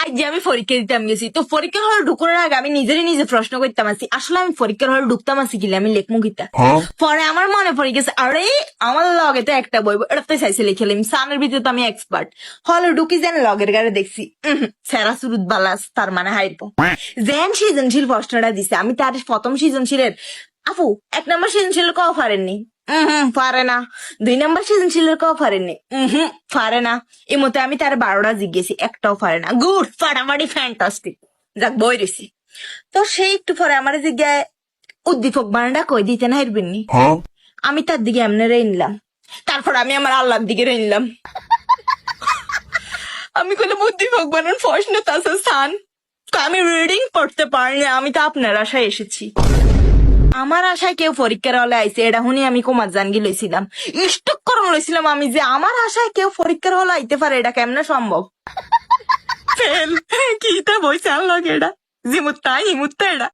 আজ যে আমি পরীক্ষা দিতাম গেছি, তো পরীক্ষার হলে ঢুকানোর আগে আমি নিজেরই নিজে প্রশ্ন করতাম আছি, আসলে আমি পরীক্ষার হলে ঢুকতাম আছি কিলে আমি লেখমু কিতা। পরে আমার মনে পড়ে গেছে, আরে আমার লগে তো একটা বই, এটা তো চাইছে লিখে লিম, সানের ভিতরে তো আমি এক্সপার্ট। হলে ঢুকি যেন লগের গাড়ি দেখছি সেরা সুরুত বালাস, তার মানে হাইরব। যেন সৃজনশীল প্রশ্নটা দিছে, আমি তার প্রথম সৃজনশীলের আপু 1 নম্বর সৃজনশীলের কও পারেননি, পারে না। 2 নম্বর সৃজনশীলের কও পারেননি, পারে না। এই মতে আমি তার 12টা জিজ্ঞেসি, একটাও পারে না। গুড, ফাটাফাটি, ফ্যান্টাস্টিক। যাক বই রয়েছি। তো সেই একটু পরে আমার জিজ্ঞায় উদ্দীপক বানানটা কই দিতে না হারবেননি। আমি তার দিকে এমনি নিলাম, তারপর আমি আমার আল্লাহর দিকে নিলাম। আমি কইলাম উদ্দীপক বানান প্রশ্ন তাছে স্থান, আমি রিডিং পড়তে পারিনি, আমি তো আপনার আশায় এসেছি। আমার আশায় কেউ পরীক্ষার হলে আইছে, এটা শুনি আমি কুমার জানগি লইছিলাম, স্টক করম লইছিলাম আমি, যে আমার আশায় কেউ পরীক্ষার হলে আইতে পারে, এটা কেমনে সম্ভব। ফেল কি তা বইছে আল্লাহ, এটা জিমুত্তা হিমুত্তা এটা।